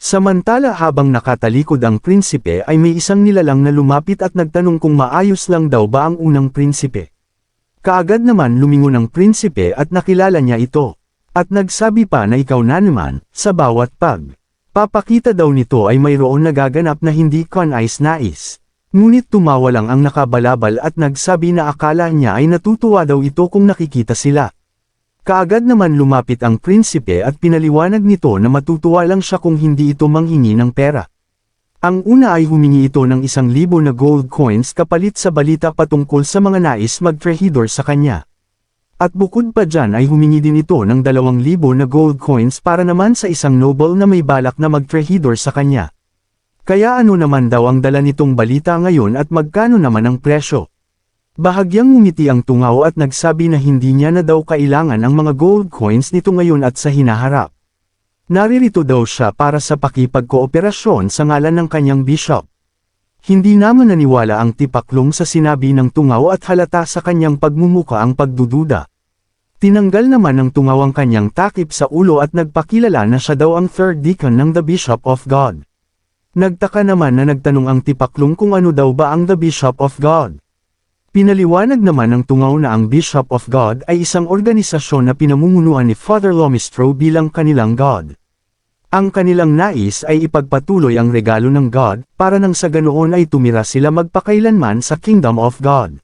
Samantala habang nakatalikod ang prinsipe ay may isang nilalang na lumapit at nagtanong kung maayos lang daw ba ang unang prinsipe. Kaagad naman lumingon ang prinsipe at nakilala niya ito. At nagsabi pa na ikaw na naman, sa bawat papakita daw nito ay mayroon nagaganap na hindi kanais-nais. Ngunit tumawa lang ang nakabalabal at nagsabi na akala niya ay natutuwa daw ito kung nakikita sila. Kaagad naman lumapit ang prinsipe at pinaliwanag nito na matutuwa lang siya kung hindi ito manghingi ng pera. Ang una ay humingi ito ng 1,000 na gold coins kapalit sa balita patungkol sa mga nais mag-trahidor sa kanya. At bukod pa dyan ay humingi din ito ng 2,000 na gold coins para naman sa isang noble na may balak na mag-trahidor sa kanya. Kaya ano naman daw ang dala nitong balita ngayon at magkano naman ang presyo? Bahagyang ngumiti ang tungaw at nagsabi na hindi niya na daw kailangan ang mga gold coins nito ngayon at sa hinaharap. Naririto daw siya para sa pakipagkooperasyon sa ngalan ng kanyang bishop. Hindi naman naniwala ang tipaklong sa sinabi ng tungaw at halata sa kanyang pagmumuka ang pagdududa. Tinanggal naman ng tungaw ang kanyang takip sa ulo at nagpakilala na siya daw ang third deacon ng The Bishop of God. Nagtaka naman na nagtanong ang tipaklong kung ano daw ba ang The Bishop of God. Pinaliwanag naman ng tungaw na ang Bishop of God ay isang organisasyon na pinamumunuan ni Father Lomistro bilang kanilang God. Ang kanilang nais ay ipagpatuloy ang regalo ng God, para nang sa ganoon ay tumira sila magpakailanman sa Kingdom of God.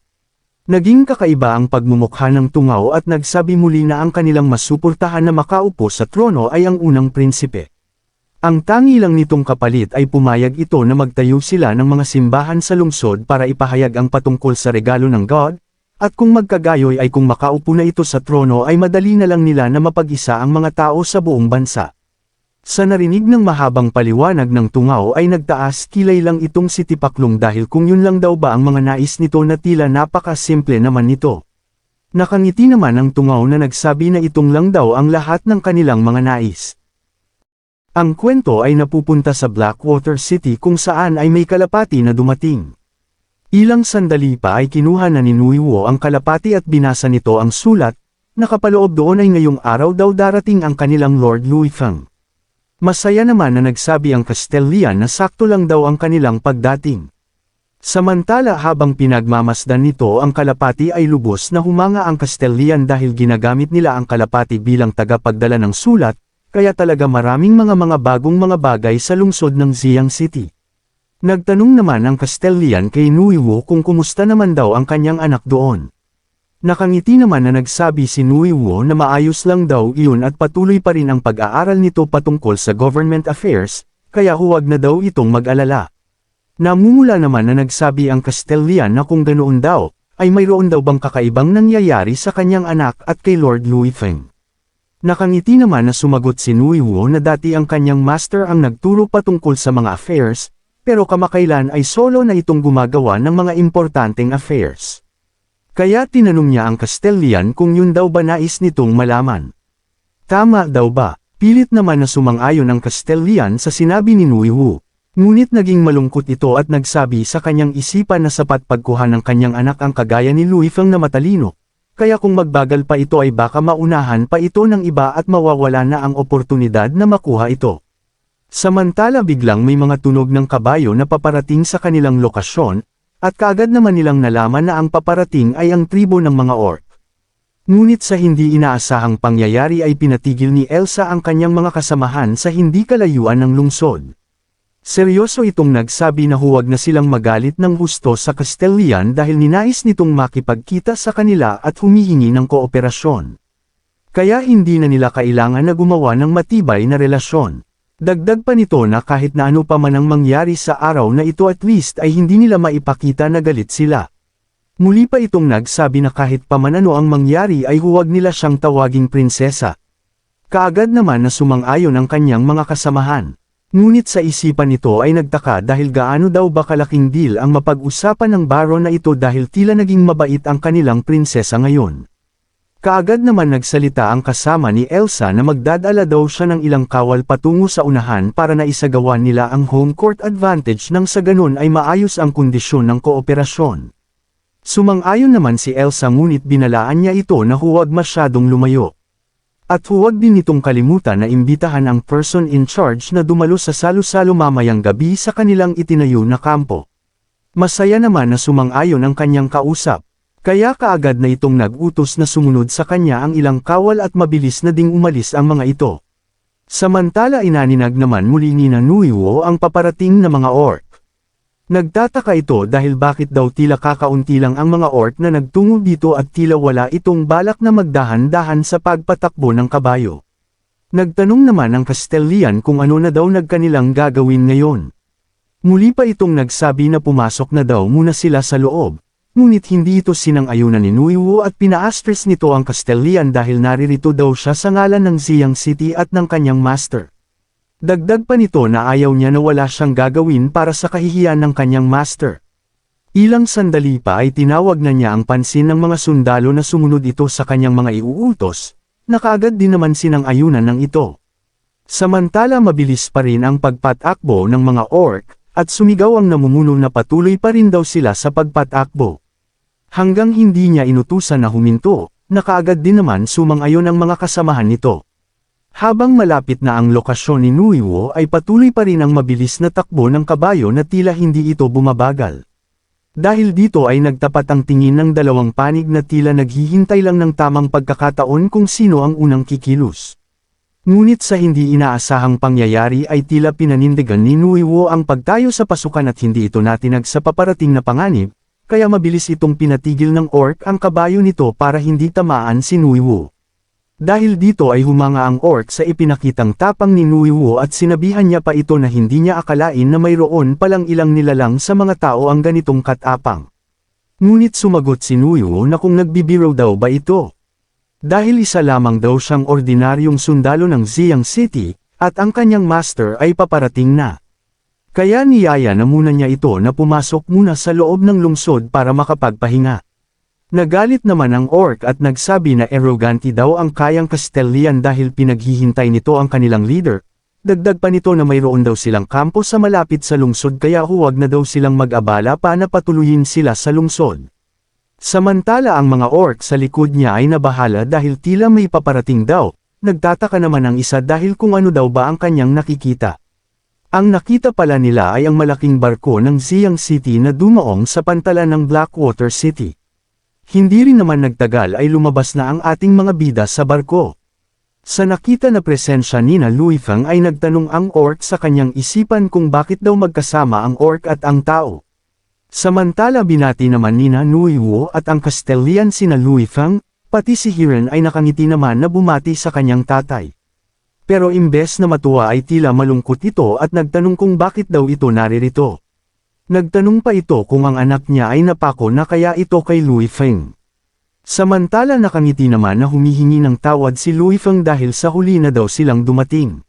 Naging kakaiba ang pagmumukha ng tungaw at nagsabi muli na ang kanilang masuportahan na makaupo sa trono ay ang unang prinsipe. Ang tangi lang nitong kapalit ay pumayag ito na magtayo sila ng mga simbahan sa lungsod para ipahayag ang patungkol sa regalo ng God, at kung magkagayoy ay kung makaupo na ito sa trono ay madali na lang nila na mapag-isa ang mga tao sa buong bansa. Sa narinig ng mahabang paliwanag ng tungaw ay nagtaas kilay lang itong si Tipaklong dahil kung yun lang daw ba ang mga nais nito na tila napaka-simple naman nito. Nakangiti naman ang tungaw na nagsabi na itong lang daw ang lahat ng kanilang mga nais. Ang kwento ay napupunta sa Blackwater City kung saan ay may kalapati na dumating. Ilang sandali pa ay kinuha na ni Nuiwo ang kalapati at binasa nito ang sulat, nakapaloob doon ay ngayong araw daw darating ang kanilang Lord Luifeng. Masaya naman na nagsabi ang Castellian na sakto lang daw ang kanilang pagdating. Samantala habang pinagmamasdan nito ang kalapati ay lubos na humanga ang Castellian dahil ginagamit nila ang kalapati bilang tagapagdala ng sulat, kaya talaga maraming mga bagong mga bagay sa lungsod ng Ziyang City. Nagtanong naman ang Castellian kay Nuiwo kung kumusta naman daw ang kanyang anak doon. Nakangiti naman na nagsabi si Nuiwo na maayos lang daw iyon at patuloy pa rin ang pag-aaral nito patungkol sa government affairs, kaya huwag na daw itong mag-alala. Namumula naman na nagsabi ang Castellian na kung ganoon daw, ay mayroon daw bang kakaibang nangyayari sa kanyang anak at kay Lord Luifeng. Nakangiti naman na sumagot si Nuiwo na dati ang kanyang master ang nagturo patungkol sa mga affairs, pero kamakailan ay solo na itong gumagawa ng mga importanteng affairs. Kaya tinanong niya ang Castellian kung yun daw ba nais nitong malaman. Tama daw ba? Pilit naman na sumang-ayon ang Castellian sa sinabi ni Nuiwo. Ngunit naging malungkot ito at nagsabi sa kanyang isipan na sapat pagkuha ng kanyang anak ang kagaya ni Luifeng na matalino. Kaya kung magbagal pa ito ay baka maunahan pa ito ng iba at mawawala na ang oportunidad na makuha ito. Samantala biglang may mga tunog ng kabayo na paparating sa kanilang lokasyon, at kaagad naman nilang nalaman na ang paparating ay ang tribo ng mga orc. Ngunit sa hindi inaasahang pangyayari ay pinatigil ni Elsa ang kanyang mga kasamahan sa hindi kalayuan ng lungsod. Seryoso itong nagsabi na huwag na silang magalit ng husto sa Castellian dahil ninais nitong makipagkita sa kanila at humihingi ng kooperasyon. Kaya hindi na nila kailangan na gumawa ng matibay na relasyon. Dagdag pa nito na kahit na ano pa man ang mangyari sa araw na ito at least ay hindi nila maipakita na galit sila. Muli pa itong nagsabi na kahit pa man ano ang mangyari ay huwag nila siyang tawaging prinsesa. Kaagad naman na sumang-ayon ang kanyang mga kasamahan. Ngunit sa isipan nito ay nagtaka dahil gaano daw ba kalaking deal ang mapag-usapan ng baron na ito dahil tila naging mabait ang kanilang prinsesa ngayon. Kaagad naman nagsalita ang kasama ni Elsa na magdadala daw siya ng ilang kawal patungo sa unahan para na isagawa nila ang home court advantage nang sa ganun ay maayos ang kondisyon ng kooperasyon. Sumang-ayon naman si Elsa ngunit binalaan niya ito na huwag masyadong lumayo. At huwag din itong kalimutan na imbitahan ang person in charge na dumalo sa salo-salo mamayang gabi sa kanilang itinayo na kampo. Masaya naman na sumang-ayon ang kanyang kausap, kaya kaagad na itong nag-utos na sumunod sa kanya ang ilang kawal at mabilis na ding umalis ang mga ito. Samantala inaninag naman muli ni Nuiwo ang paparating na mga orc. Nagtataka ito dahil bakit daw tila kakaunti lang ang mga orc na nagtungo dito at tila wala itong balak na magdahan-dahan sa pagpatakbo ng kabayo. Nagtanong naman ang Castellian kung ano na daw nagkanilang gagawin ngayon. Muli pa itong nagsabi na pumasok na daw muna sila sa loob, ngunit hindi ito sinang-ayunan ni Nuiwo at pina-astres nito ang Castellian dahil naririto daw siya sa ngalan ng Ziyang City at ng kanyang master. Dagdag pa nito na ayaw niya na wala siyang gagawin para sa kahihiyan ng kanyang master. Ilang sandali pa ay tinawag na niya ang pansin ng mga sundalo na sumunod ito sa kanyang mga iuutos, na kaagad din naman sinang-ayunan ng ito. Samantala mabilis pa rin ang pagpatakbo ng mga orc, at sumigaw ang namumuno na patuloy pa rin daw sila sa pagpatakbo. Hanggang hindi niya inutusan na huminto, na kaagad din naman sumang-ayon ang mga kasamahan nito. Habang malapit na ang lokasyon ni Nuiwo ay patuloy pa rin ang mabilis na takbo ng kabayo na tila hindi ito bumabagal. Dahil dito ay nagtapat ang tingin ng dalawang panig na tila naghihintay lang ng tamang pagkakataon kung sino ang unang kikilos. Ngunit sa hindi inaasahang pangyayari ay tila pinanindigan ni Nuiwo ang pagtayo sa pasukan at hindi ito natinag sa paparating na panganib, kaya mabilis itong pinatigil ng orc ang kabayo nito para hindi tamaan si Nuiwo. Dahil dito ay humanga ang orc sa ipinakitang tapang ni Nuiwo at sinabihan niya pa ito na hindi niya akalain na mayroon palang ilang nilalang sa mga tao ang ganitong katapang. Ngunit sumagot si Nuiwo na kung nagbibiro daw ba ito. Dahil isa lamang daw siyang ordinaryong sundalo ng Ziyang City, at ang kanyang master ay paparating na. Kaya niyaya na muna niya ito na pumasok muna sa loob ng lungsod para makapagpahinga. Nagalit naman ang orc at nagsabi na arrogante daw ang kayang Castellian dahil pinaghihintay nito ang kanilang leader. Dagdag pa nito na mayroon daw silang kampo sa malapit sa lungsod kaya huwag na daw silang mag-abala pa na patuluyin sila sa lungsod. Samantala ang mga orc sa likod niya ay nabahala dahil tila may paparating daw, nagtataka naman ang isa dahil kung ano daw ba ang kanyang nakikita. Ang nakita pala nila ay ang malaking barko ng Ziyang City na dumaong sa pantalan ng Blackwater City. Hindi rin naman nagtagal ay lumabas na ang ating mga bida sa barko. Sa nakita na presensya ni na Luifeng ay nagtanong ang orc sa kanyang isipan kung bakit daw magkasama ang orc at ang tao. Samantala binati naman ni na Nuiwo at ang Castellian si na Luifeng, pati si Hiren ay nakangiti naman na bumati sa kanyang tatay. Pero imbes na matuwa ay tila malungkot ito at nagtanong kung bakit daw ito naririto. Nagtanong pa ito kung ang anak niya ay napako na kaya ito kay Luifeng. Samantala nakangiti naman na humihingi ng tawad si Luifeng dahil sa huli na daw silang dumating.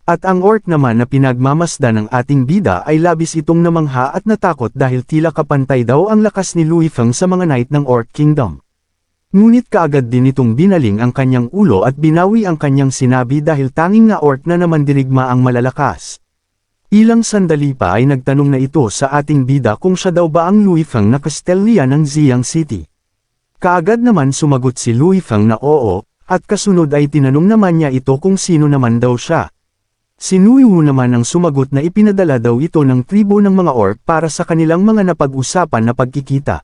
At ang orc naman na pinagmamasdan ng ating bida ay labis itong namangha at natakot dahil tila kapantay daw ang lakas ni Luifeng sa mga knight ng Orc Kingdom. Ngunit kaagad din itong binaling ang kanyang ulo at binawi ang kanyang sinabi dahil tanging na orc na naman dirigma ang malalakas. Ilang sandali pa ay nagtanong na ito sa ating bida kung siya daw ba ang Luifeng na Castellian ng Ziyang City. Kaagad naman sumagot si Luifeng na oo, at kasunod ay tinanong naman niya ito kung sino naman daw siya. Si Nuiwo naman ang sumagot na ipinadala daw ito ng tribo ng mga orc para sa kanilang mga napag-usapan na pagkikita.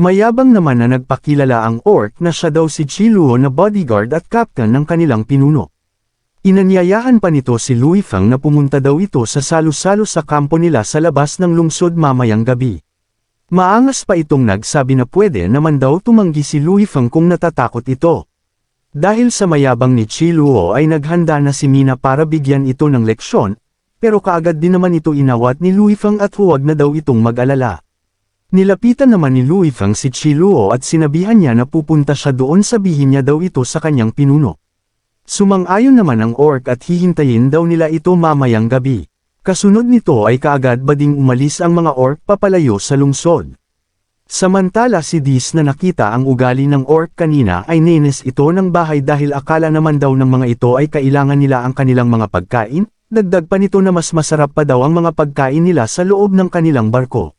Mayabang naman na nagpakilala ang orc na siya daw si Chiluo na bodyguard at captain ng kanilang pinuno. Inanyayahan pa nito si Luifeng na pumunta daw ito sa salo-salo sa kampo nila sa labas ng lungsod mamayang gabi. Maangas pa itong nagsabi na pwede naman daw tumanggi si Luifeng kung natatakot ito. Dahil sa mayabang ni Chiluo ay naghanda na si Mina para bigyan ito ng leksyon, pero kaagad din naman ito inawat ni Luifeng at huwag na daw itong mag-alala. Nilapitan naman ni Luifeng si Chiluo at sinabihan niya na pupunta siya doon sabihin niya daw ito sa kanyang pinuno. Sumang-ayon naman ang orc at hihintayin daw nila ito mamayang gabi. Kasunod nito ay kaagad bading umalis ang mga orc papalayo sa lungsod. Samantala si Dis na nakita ang ugali ng orc kanina ay nainis ito ng bahay dahil akala naman daw ng mga ito ay kailangan nila ang kanilang mga pagkain, dagdag pa nito na mas masarap pa daw ang mga pagkain nila sa loob ng kanilang barko.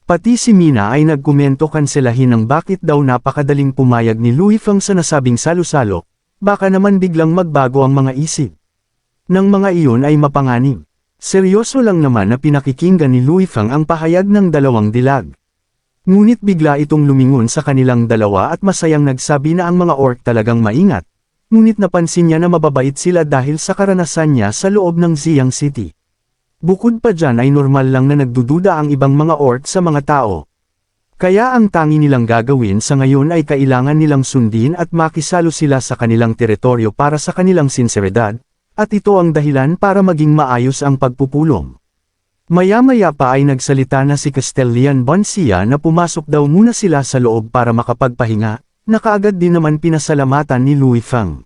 Pati si Mina ay nagkomento kanselahin ng bakit daw napakadaling pumayag ni Luifeng sa nasabing salo-salo, Baka naman biglang magbago ang mga isip. Nang mga iyon ay mapanganib. Seryoso lang naman na pinakikinggan ni Luifang ang pahayag ng dalawang dilag. Ngunit bigla itong lumingon sa kanilang dalawa at masayang nagsabi na ang mga orc talagang maingat. Ngunit napansin niya na mababait sila dahil sa karanasan niya sa loob ng Xiang City. Bukod pa dyan ay normal lang na nagdududa ang ibang mga orc sa mga tao. Kaya ang tangi nilang gagawin sa ngayon ay kailangan nilang sundin at makisalo sila sa kanilang teritoryo para sa kanilang sinseridad, at ito ang dahilan para maging maayos ang pagpupulong. Maya-maya pa ay nagsalita na si Castellian Bonsia na pumasok daw muna sila sa loob para makapagpahinga, na kaagad din naman pinasalamatan ni Luifang.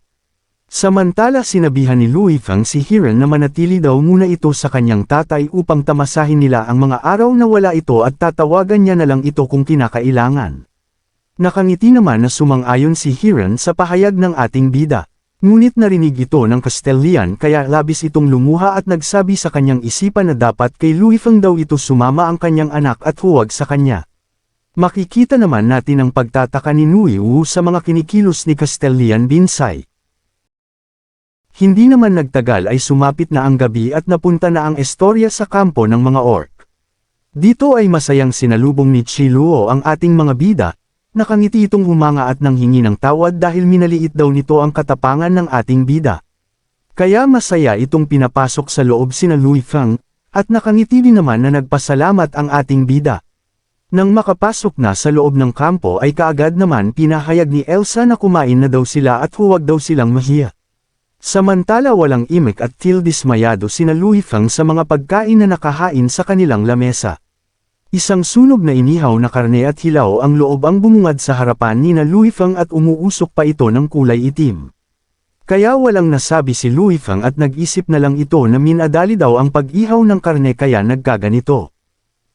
Samantala sinabihan ni Luifang si Hiran na manatili daw muna ito sa kanyang tatay upang tamasahin nila ang mga araw na wala ito at tatawagan niya na lang ito kung kinakailangan. Nakangiti naman na sumang-ayon si Hiran sa pahayag ng ating bida. Ngunit narinig ito ng Castellian kaya labis itong lumuha at nagsabi sa kanyang isipan na dapat kay Luifang daw ito sumama ang kanyang anak at huwag sa kanya. Makikita naman natin ang pagtataka ni Nuiwu sa mga kinikilos ni Castellian Binsay. Hindi naman nagtagal ay sumapit na ang gabi at napunta na ang istorya sa kampo ng mga orc. Dito ay masayang sinalubong ni Chiluo ang ating mga bida, nakangiti itong humanga at nanghingi ng tawad dahil minaliit daw nito ang katapangan ng ating bida. Kaya masaya itong pinapasok sa loob sina Luifang, at nakangiti din naman na nagpasalamat ang ating bida. Nang makapasok na sa loob ng kampo ay kaagad naman pinahayag ni Elsa na kumain na daw sila at huwag daw silang mahiya. Samantala walang imik at dismayado sina Luifang sa mga pagkain na nakahain sa kanilang lamesa. Isang sunog na inihaw na karne at hilaw ang loob ang bumungad sa harapan ni na Luifang at umuusok pa ito ng kulay itim. Kaya walang nasabi si Luifang at nag-isip na lang ito na minadali daw ang pag-ihaw ng karne kaya nagkaganito.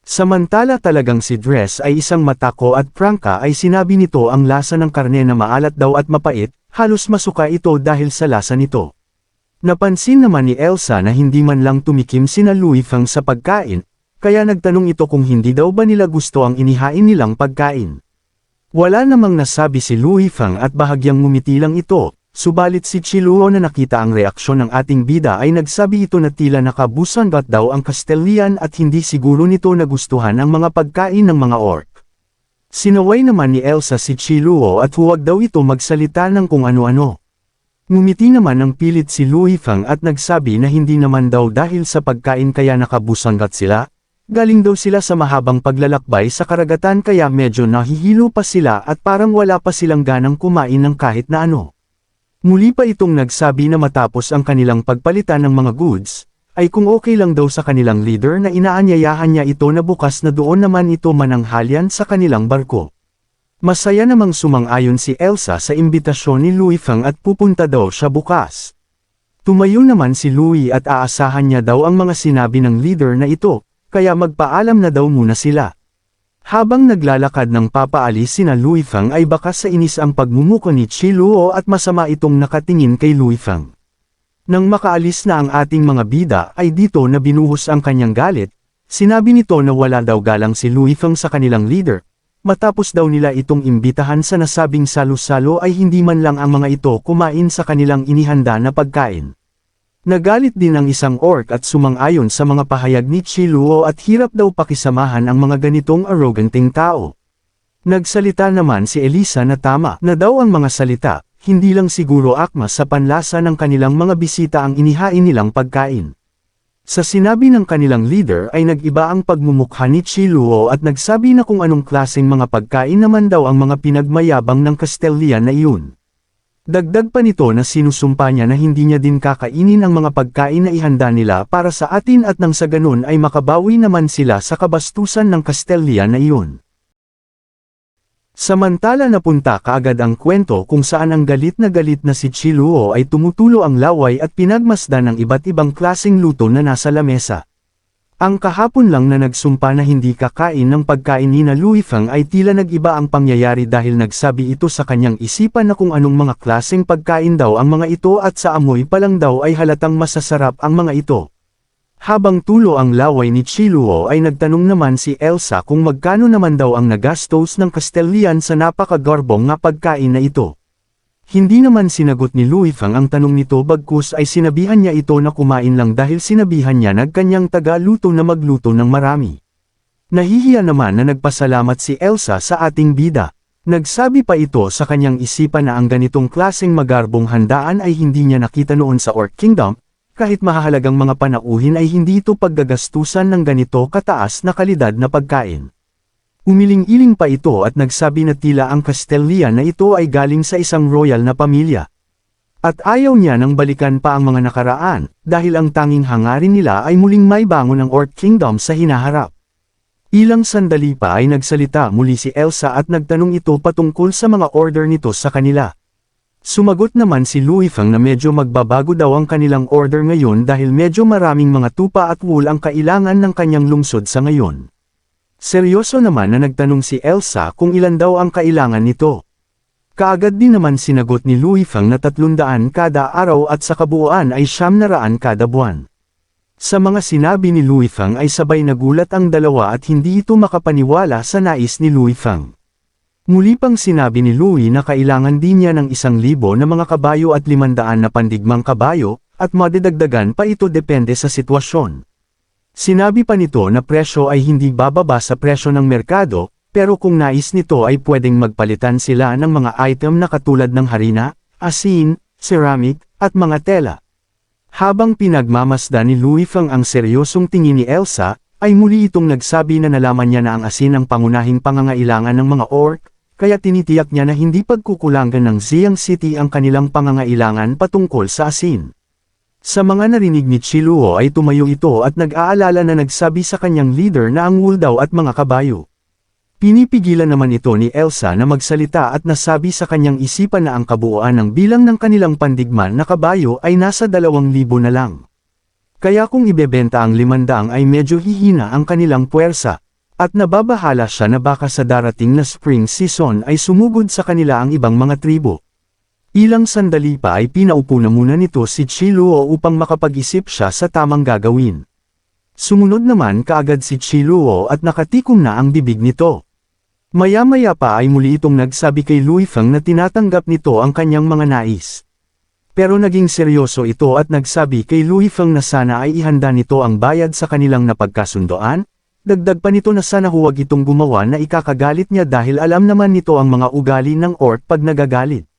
Samantala talagang si Dress ay isang matako at prangka ay sinabi nito ang lasa ng karne na maalat daw at mapait, halos masuka ito dahil sa lasa nito. Napansin naman ni Elsa na hindi man lang tumikim sina Luifang sa pagkain, kaya nagtanong ito kung hindi daw ba nila gusto ang inihain nilang pagkain. Wala namang nasabi si Luifang at bahagyang ngumiti lang ito. Subalit si Chiluo na nakita ang reaksyon ng ating bida ay nagsabi ito na tila nakabusangat daw ang Castellian at hindi siguro nito nagustuhan ang mga pagkain ng mga orc. Sinaway naman ni Elsa si Chiluo at huwag daw ito magsalita ng kung ano-ano. Ngumiti naman ng pilit si Luifang at nagsabi na hindi naman daw dahil sa pagkain kaya nakabusangat sila, galing daw sila sa mahabang paglalakbay sa karagatan kaya medyo nahihilo pa sila at parang wala pa silang ganang kumain ng kahit na ano. Muli pa itong nagsabi na matapos ang kanilang pagpalitan ng mga goods, ay kung okay lang daw sa kanilang leader na inaanyayahan niya ito na bukas na doon naman ito mananghalian sa kanilang barko. Masaya namang sumang-ayon si Elsa sa imbitasyon ni Luifang at pupunta daw siya bukas. Tumayo naman si Louis at aasahan niya daw ang mga sinabi ng leader na ito, kaya magpaalam na daw muna sila. Habang naglalakad ng papaalis sina Luifang ay bakas sa inis ang pagmumuko ni Chiluo at masama itong nakatingin kay Luifang. Nang makaalis na ang ating mga bida ay dito na binuhos ang kanyang galit, sinabi nito na wala daw galang si Luifang sa kanilang leader, matapos daw nila itong imbitahan sa nasabing salo-salo ay hindi man lang ang mga ito kumain sa kanilang inihanda na pagkain. Nagalit din ang isang orc at sumang-ayon sa mga pahayag ni Chiluo at hirap daw pakisamahan ang mga ganitong arroganting tao. Nagsalita naman si Elisa na tama na daw ang mga salita, hindi lang siguro akma sa panlasa ng kanilang mga bisita ang inihain nilang pagkain. Sa sinabi ng kanilang leader ay nag-iba ang pagmumukha ni Chiluo at nagsabi na kung anong klaseng mga pagkain naman daw ang mga pinagmayabang ng Castellian na iyon. Dagdag pa nito na sinusumpa niya na hindi niya din kakainin ang mga pagkain na ihanda nila para sa atin at nang sa ganun ay makabawi naman sila sa kabastusan ng Castellian na iyon. Samantala napunta kaagad ang kwento kung saan ang galit na si Chiluo ay tumutulo ang laway at pinagmasdan ng iba't ibang klaseng luto na nasa lamesa. Ang kahapon lang na nagsumpa na hindi kakain ng pagkain ni na Luifang ay tila nag-iba ang pangyayari dahil nagsabi ito sa kanyang isipan na kung anong mga klaseng pagkain daw ang mga ito at sa amoy pa lang daw ay halatang masasarap ang mga ito. Habang tulo ang laway ni Chiluo ay nagtanong naman si Elsa kung magkano naman daw ang nagastos ng Castellian sa napakagarbong nga pagkain na ito. Hindi naman sinagot ni Luifang ang tanong nito bagkus ay sinabihan niya ito na kumain lang dahil sinabihan niya nagkanyang taga-luto na magluto ng marami. Nahihiya naman na nagpasalamat si Elsa sa ating bida. Nagsabi pa ito sa kanyang isipan na ang ganitong klaseng magarbong handaan ay hindi niya nakita noon sa Orc Kingdom, kahit mahahalagang mga panauhin ay hindi ito paggagastusan ng ganito kataas na kalidad na pagkain. Umiling-iling pa ito at nagsabi na tila ang Castellian na ito ay galing sa isang royal na pamilya. At ayaw niya nang balikan pa ang mga nakaraan, dahil ang tanging hangarin nila ay muling maibangon ang Orc Kingdom sa hinaharap. Ilang sandali pa ay nagsalita muli si Elsa at nagtanong ito patungkol sa mga order nito sa kanila. Sumagot naman si Luifang na medyo magbabago daw ang kanilang order ngayon dahil medyo maraming mga tupa at wool ang kailangan ng kanyang lungsod sa ngayon. Seryoso naman na nagtanong si Elsa kung ilan daw ang kailangan nito. Kaagad din naman sinagot ni Luifang na 300 kada araw at sa kabuuan ay 900 kada buwan. Sa mga sinabi ni Luifang ay sabay nagulat ang dalawa at hindi ito makapaniwala sa nais ni Luifang. Muli pang sinabi ni Louie na kailangan din niya ng 1,000 na mga kabayo at 500 na pandigmang kabayo, at madidagdagan pa ito depende sa sitwasyon. Sinabi pa nito na presyo ay hindi bababa sa presyo ng merkado, pero kung nais nito ay pwedeng magpalitan sila ng mga item na katulad ng harina, asin, ceramic, at mga tela. Habang pinagmamasdan ni Luifang ang seryosong tingin ni Elsa, ay muli itong nagsabi na nalaman niya na ang asin ang pangunahing pangangailangan ng mga orc, kaya tinitiyak niya na hindi pagkukulangan ng Xiang City ang kanilang pangangailangan patungkol sa asin. Sa mga narinig ni Chiluo ay tumayo ito at nag-aalala na nagsabi sa kanyang leader na ang wool daw at mga kabayo. Pinipigilan naman ito ni Elsa na magsalita at nasabi sa kanyang isipan na ang kabuuan ng bilang ng kanilang pandigman na kabayo ay nasa 2,000 na lang. Kaya kung ibebenta ang 500 ay medyo hihina ang kanilang puwersa, at nababahala siya na baka sa darating na spring season ay sumugod sa kanila ang ibang mga tribo. Ilang sandali pa ay pinaupo na muna nito si Chiluo upang makapag-isip siya sa tamang gagawin. Sumunod naman kaagad si Chiluo at nakatikom na ang bibig nito. Maya-maya pa ay muli itong nagsabi kay Luifang na tinatanggap nito ang kanyang mga nais. Pero naging seryoso ito at nagsabi kay Luifang na sana ay ihanda nito ang bayad sa kanilang napagkasundoan, dagdag pa nito na sana huwag itong gumawa na ikakagalit niya dahil alam naman nito ang mga ugali ng orc pag nagagalit.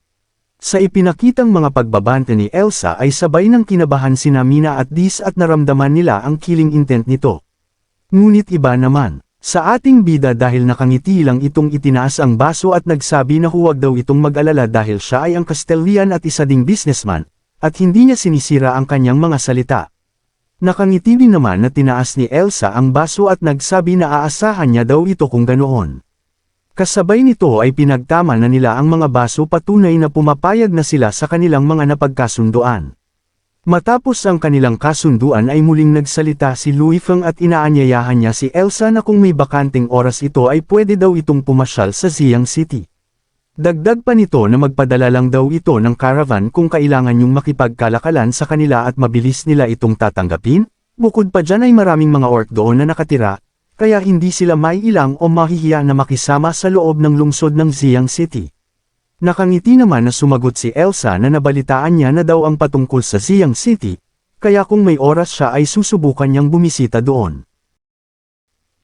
Sa ipinakitang mga pagbabante ni Elsa ay sabay ng kinabahan sina Mina at Dis at naramdaman nila ang killing intent nito. Ngunit iba naman, sa ating bida dahil nakangiti lang itong itinaas ang baso at nagsabi na huwag daw itong mag-alala dahil siya ay ang Castellian at isa ding businessman, at hindi niya sinisira ang kanyang mga salita. Nakangiti din naman na tinaas ni Elsa ang baso at nagsabi na aasahan niya daw ito kung ganoon. Kasabay nito ay pinagtama na nila ang mga baso patunay na pumapayag na sila sa kanilang mga napagkasunduan. Matapos ang kanilang kasunduan ay muling nagsalita si Luifang at inaanyayahan niya si Elsa na kung may bakanting oras ito ay pwede daw itong pumasyal sa Xiang City. Dagdag pa nito na magpadala lang daw ito ng caravan kung kailangan yung makipagkalakalan sa kanila at mabilis nila itong tatanggapin, bukod pa dyan ay maraming mga orc doon na nakatira, kaya hindi sila maiilang o mahihiya na makisama sa loob ng lungsod ng Xiang City. Nakangiti naman na sumagot si Elsa na nabalitaan niya na daw ang patungkol sa Xiang City, kaya kung may oras siya ay susubukan niyang bumisita doon.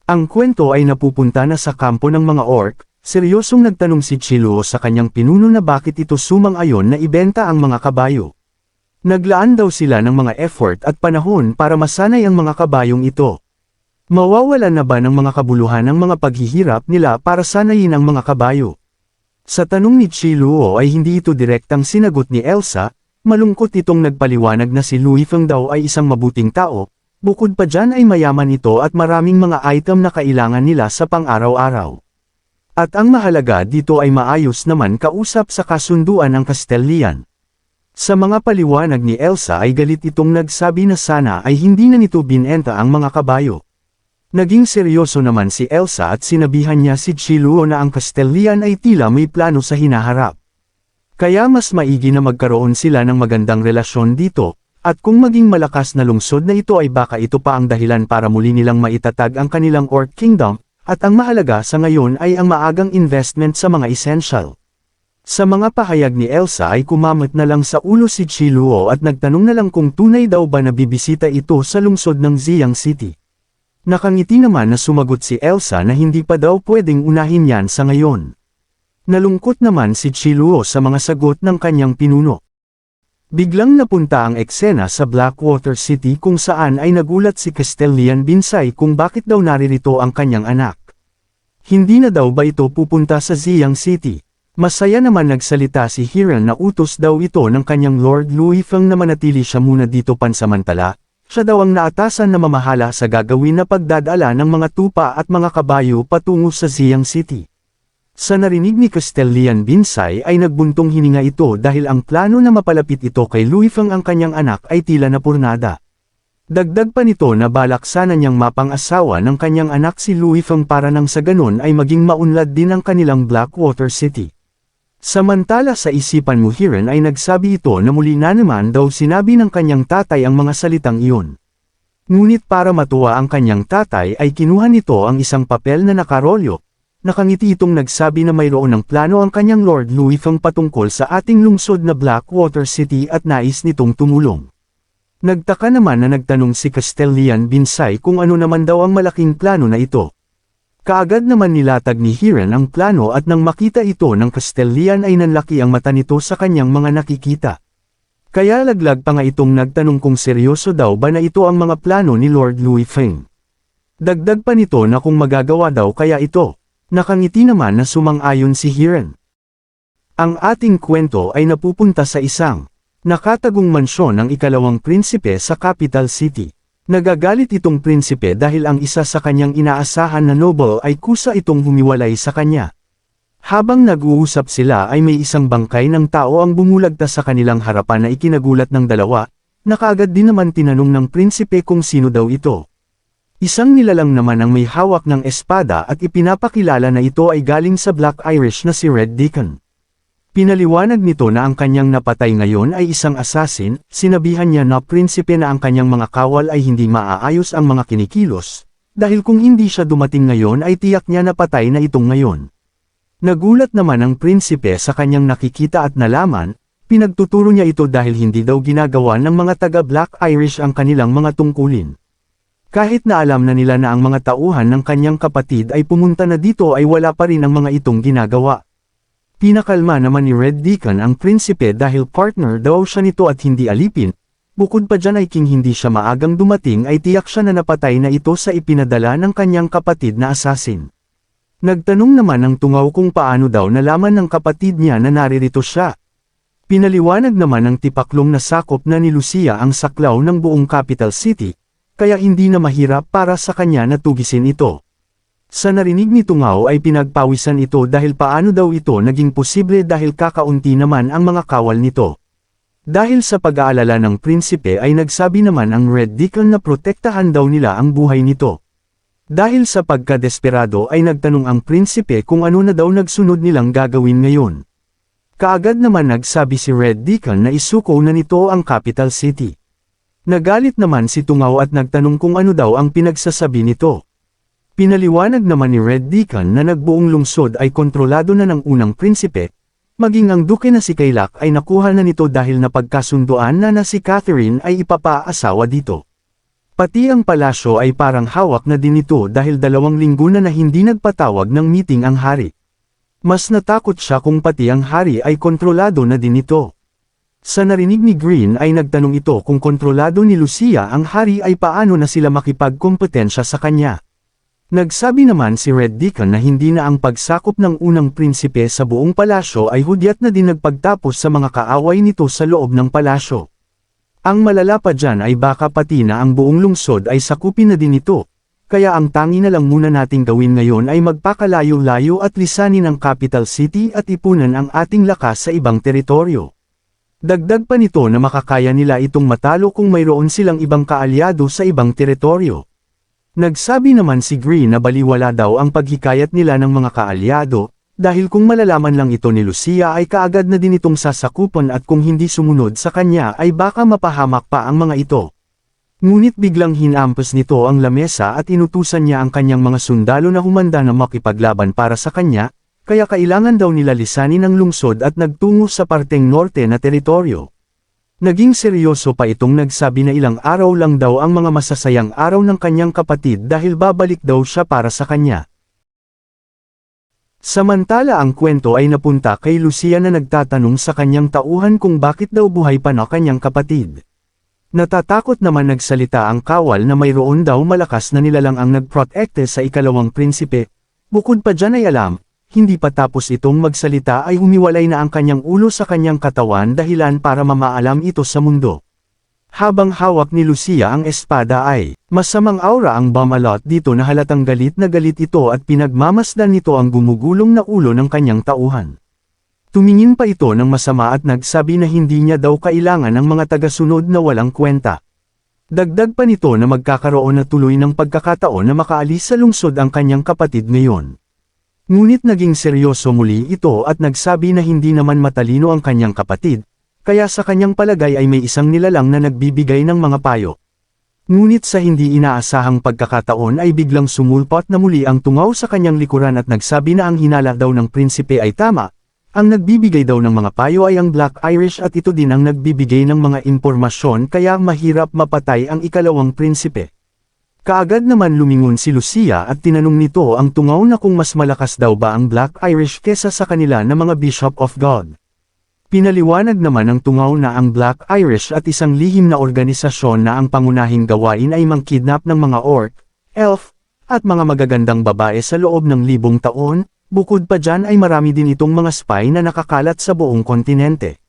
Ang kwento ay napupunta na sa kampo ng mga orc, seryosong nagtanong si Chiluo sa kanyang pinuno na bakit ito sumang-ayon na ibenta ang mga kabayo. Naglaan daw sila ng mga effort at panahon para masanay ang mga kabayong ito. Mawawalan na ba ng mga kabuluhan ang mga paghihirap nila para sanayin ang mga kabayo? Sa tanong ni Chiluo ay hindi ito direktang sinagot ni Elsa, malungkot itong nagpaliwanag na si Luifang daw ay isang mabuting tao, bukod pa dyan ay mayaman ito at maraming mga item na kailangan nila sa pang-araw-araw. At ang mahalaga dito ay maayos naman kausap sa kasunduan ng Castellian. Sa mga paliwanag ni Elsa ay galit itong nagsabi na sana ay hindi na nito binenta ang mga kabayo. Naging seryoso naman si Elsa at sinabihan niya si Chiluo na ang Castellian ay tila may plano sa hinaharap. Kaya mas maigi na magkaroon sila ng magandang relasyon dito, at kung maging malakas na lungsod na ito ay baka ito pa ang dahilan para muli nilang maitatag ang kanilang Orc Kingdom, at ang mahalaga sa ngayon ay ang maagang investment sa mga essential. Sa mga pahayag ni Elsa ay kumamot na lang sa ulo si Chiluo at nagtanong na lang kung tunay daw ba na bibisita ito sa lungsod ng Ziyang City. Nakangiti naman na sumagot si Elsa na hindi pa daw pwedeng unahin yan sa ngayon. Nalungkot naman si Chiluo sa mga sagot ng kanyang pinuno. Biglang napunta ang eksena sa Blackwater City kung saan ay nagulat si Castellian Binsay kung bakit daw naririto ang kanyang anak. Hindi na daw ba ito pupunta sa Ziyang City? Masaya naman nagsalita si Hiran na utos daw ito ng kanyang Lord Louis Feng na manatili siya muna dito pansamantala. Siya daw ang naatasan na mamahala sa gagawin na pagdadala ng mga tupa at mga kabayo patungo sa Ziyang City. Sa narinig ni Castellian Binsay ay nagbuntong hininga ito dahil ang plano na mapalapit ito kay Louis Feng ang kanyang anak ay tila napurnada. Dagdag pa nito na balak sana niyang mapang-asawa ng kanyang anak si Louis Feng para nang sa ganon ay maging maunlad din ang kanilang Blackwater City. Samantala sa isipan mo Hiran ay nagsabi ito na muli na naman daw sinabi ng kanyang tatay ang mga salitang iyon. Ngunit para matuwa ang kanyang tatay ay kinuha nito ang isang papel na nakarolyo. Nakangiti itong nagsabi na mayroon ng plano ang kanyang Lord Louis Feng patungkol sa ating lungsod na Blackwater City at nais nitong tumulong. Nagtaka naman na nagtanong si Castellian Binsay kung ano naman daw ang malaking plano na ito. Kaagad naman nilatag ni Hiran ang plano at nang makita ito ng Castellian ay nanlaki ang mata nito sa kanyang mga nakikita. Kaya laglag pa nga itong nagtanong kung seryoso daw ba na ito ang mga plano ni Lord Louis Feng. Dagdag pa nito na kung magagawa daw kaya ito. Nakangiti naman na sumang-ayon si Hiran. Ang ating kwento ay napupunta sa isang nakatagong mansyon ng ikalawang prinsipe sa capital city. Nagagalit itong prinsipe dahil ang isa sa kanyang inaasahan na noble ay kusa itong humiwalay sa kanya. Habang nag-uusap sila ay may isang bangkay ng tao ang bumulagta sa kanilang harapan na ikinagulat ng dalawa, na kaagad din naman tinanong ng prinsipe kung sino daw ito. Isang nilalang naman ang may hawak ng espada at ipinapakilala na ito ay galing sa Black Irish na si Red Deacon. Pinaliwanag nito na ang kanyang napatay ngayon ay isang assassin, sinabihan niya na prinsipe na ang kanyang mga kawal ay hindi maaayos ang mga kinikilos, dahil kung hindi siya dumating ngayon ay tiyak niya na patay na itong ngayon. Nagulat naman ang prinsipe sa kanyang nakikita at nalaman, pinagtuturo niya ito dahil hindi daw ginagawa ng mga taga-Black Irish ang kanilang mga tungkulin. Kahit na alam na nila na ang mga tauhan ng kanyang kapatid ay pumunta na dito ay wala pa rin ang mga itong ginagawa. Pinakalma naman ni Red Deacon ang prinsipe dahil partner daw siya nito at hindi alipin, bukod pa dyan ay king hindi siya maagang dumating ay tiyak siya na napatay na ito sa ipinadala ng kanyang kapatid na assassin. Nagtanong naman ang tungaw kung paano daw nalaman ng kapatid niya na naririto siya. Pinaliwanag naman ng tipaklong na sakop na ni Lucia ang saklaw ng buong capital city, kaya hindi na mahirap para sa kanya na tugisin ito. Sa narinig ni Tungaw ay pinagpawisan ito dahil paano daw ito naging posible dahil kakaunti naman ang mga kawal nito. Dahil sa pag-aalala ng prinsipe ay nagsabi naman ang Red Deacon na protektahan daw nila ang buhay nito. Dahil sa pagkadesperado ay nagtanong ang prinsipe kung ano na daw nagsunod nilang gagawin ngayon. Kaagad naman nagsabi si Red Deacon na isuko na nito ang capital city. Nagalit naman si Tungaw at nagtanong kung ano daw ang pinagsasabi nito. Pinaliwanag naman ni Red Deacon na nagbuong lungsod ay kontrolado na ng unang prinsipe, maging ang duke na si Kailak ay nakuha na nito dahil napagkasunduan na si Catherine ay ipapaasawa dito. Pati ang palasyo ay parang hawak na din ito dahil 2 linggo na hindi nagpatawag ng meeting ang hari. Mas natakot siya kung pati ang hari ay kontrolado na din ito. Sa narinig ni Green ay nagtanong ito kung kontrolado ni Lucia ang hari ay paano na sila makipagkompetensya sa kanya. Nagsabi naman si Red Deacon na hindi na ang pagsakop ng unang prinsipe sa buong palasyo ay hudyat na din nagpagtapos sa mga kaaway nito sa loob ng palasyo. Ang malala pa dyan ay baka pati na ang buong lungsod ay sakupin na din ito, kaya ang tangi na lang muna nating gawin ngayon ay magpakalayo-layo at lisanin ang capital city at ipunan ang ating lakas sa ibang teritoryo. Dagdag pa nito na makakaya nila itong matalo kung mayroon silang ibang kaalyado sa ibang teritoryo. Nagsabi naman si Green na baliwala daw ang paghikayat nila ng mga kaalyado, dahil kung malalaman lang ito ni Lucia ay kaagad na din itong sasakupan at kung hindi sumunod sa kanya ay baka mapahamak pa ang mga ito. Ngunit biglang hinampas nito ang lamesa at inutusan niya ang kanyang mga sundalo na humanda na makipaglaban para sa kanya, kaya kailangan daw nila lisanin ang lungsod at nagtungo sa parteng norte na teritoryo. Naging seryoso pa itong nagsabi na ilang araw lang daw ang mga masasayang araw ng kanyang kapatid dahil babalik daw siya para sa kanya. Samantala ang kwento ay napunta kay Lucia na nagtatanong sa kanyang tauhan kung bakit daw buhay pa na kanyang kapatid. Natatakot naman nagsalita ang kawal na mayroon daw malakas na nilalang ang nagprotekte sa ikalawang prinsipe. Bukod pa dyan ay alam, hindi pa tapos itong magsalita ay humiwalay na ang kanyang ulo sa kanyang katawan dahilan para mamaalam ito sa mundo. Habang hawak ni Lucia ang espada ay, masamang aura ang Bamalot dito na halatang galit na galit ito at pinagmamasdan nito ang gumugulong na ulo ng kanyang tauhan. Tumingin pa ito ng masama at nagsabi na hindi niya daw kailangan ng mga tagasunod na walang kwenta. Dagdag pa nito na magkakaroon na tuloy ng pagkakataon na makaalis sa lungsod ang kanyang kapatid ngayon. Ngunit naging seryoso muli ito at nagsabi na hindi naman matalino ang kanyang kapatid, kaya sa kanyang palagay ay may isang nilalang na nagbibigay ng mga payo. Ngunit sa hindi inaasahang pagkakataon ay biglang sumulpot na muli ang tungaw sa kanyang likuran at nagsabi na ang hinala daw ng prinsipe ay tama. Ang nagbibigay daw ng mga payo ay ang Black Irish at ito din ang nagbibigay ng mga impormasyon kaya mahirap mapatay ang ikalawang prinsipe. Kaagad naman lumingon si Lucia at tinanong nito ang tungaw na kung mas malakas daw ba ang Black Irish kesa sa kanila na mga Bishop of God. Pinaliwanag naman ng tungaw na ang Black Irish at isang lihim na organisasyon na ang pangunahing gawain ay mangkidnap ng mga orc, elf, at mga magagandang babae sa loob ng 1,000 taon. Bukod pa dyan ay marami din itong mga spy na nakakalat sa buong kontinente.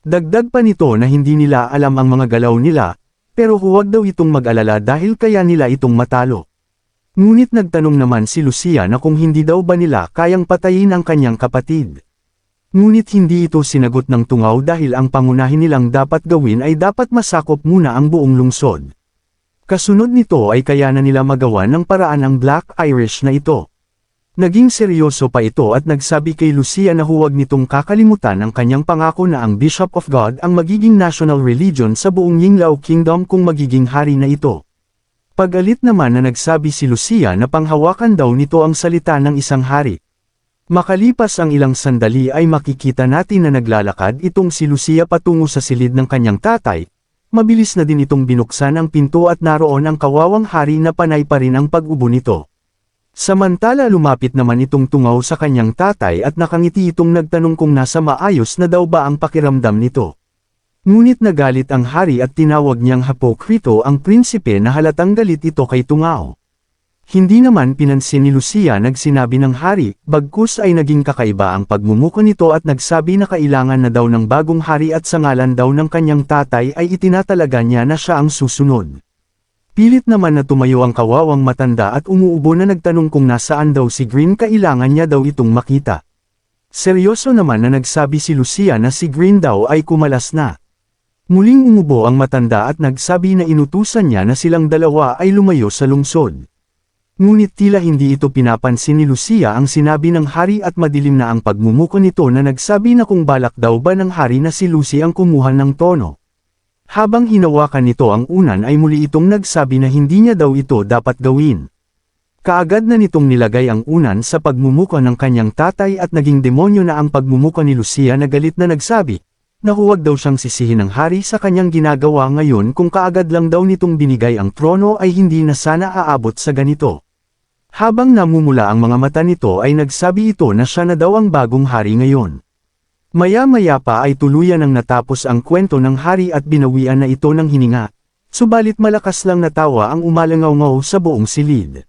Dagdag pa nito na hindi nila alam ang mga galaw nila, pero huwag daw itong mag-alala dahil kaya nila itong matalo. Ngunit nagtanong naman si Lucia na kung hindi daw ba nila kayang patayin ang kanyang kapatid. Ngunit hindi ito sinagot ng tungaw dahil ang pangunahin nilang dapat gawin ay dapat masakop muna ang buong lungsod. Kasunod nito ay kaya na nila magawa ng paraan ang Black Irish na ito. Naging seryoso pa ito at nagsabi kay Lucia na huwag nitong kakalimutan ang kanyang pangako na ang Bishop of God ang magiging national religion sa buong Yinglao Kingdom kung magiging hari na ito. Pagalit naman na nagsabi si Lucia na panghawakan daw nito ang salita ng isang hari. Makalipas ang ilang sandali ay makikita natin na naglalakad itong si Lucia patungo sa silid ng kanyang tatay. Mabilis na din itong binuksan ang pinto at naroon ang kawawang hari na panay pa rin ang pag-ubo nito. Samantala lumapit naman itong tungaw sa kanyang tatay at nakangiti itong nagtanong kung nasa maayos na daw ba ang pakiramdam nito. Ngunit nagalit ang hari at tinawag niyang Hapokrito ang prinsipe na halatang galit ito kay tungaw. Hindi naman pinansin ni Lucia nagsinabi ng hari, bagkus ay naging kakaiba ang pagmumuko nito at nagsabi na kailangan na daw ng bagong hari at sa ngalan daw ng kanyang tatay ay itinatalaga niya na siya ang susunod. Pilit naman na tumayo ang kawawang matanda at umuubo na nagtanong kung nasaan daw si Green kailangan niya daw itong makita. Seryoso naman na nagsabi si Lucia na si Green daw ay kumalas na. Muling umubo ang matanda at nagsabi na inutusan niya na silang dalawa ay lumayo sa lungsod. Ngunit tila hindi ito pinapansin ni Lucia ang sinabi ng hari at madilim na ang pagmumuko nito na nagsabi na kung balak daw ba ng hari na si Lucy ang kumuha ng tono. Habang hinawakan nito ang unan ay muli itong nagsabi na hindi niya daw ito dapat gawin. Kaagad na nitong nilagay ang unan sa pagmumuka ng kanyang tatay at naging demonyo na ang pagmumuka ni Lucia na galit na nagsabi, na huwag daw siyang sisihin ng hari sa kanyang ginagawa ngayon kung kaagad lang daw nitong binigay ang trono ay hindi na sana aabot sa ganito. Habang namumula ang mga mata nito ay nagsabi ito na siya na daw ang bagong hari ngayon. Maya-maya pa ay tuluyan nang natapos ang kwento ng hari at binawian na ito ng hininga, subalit malakas lang natawa ang umalangaw-ngaw sa buong silid.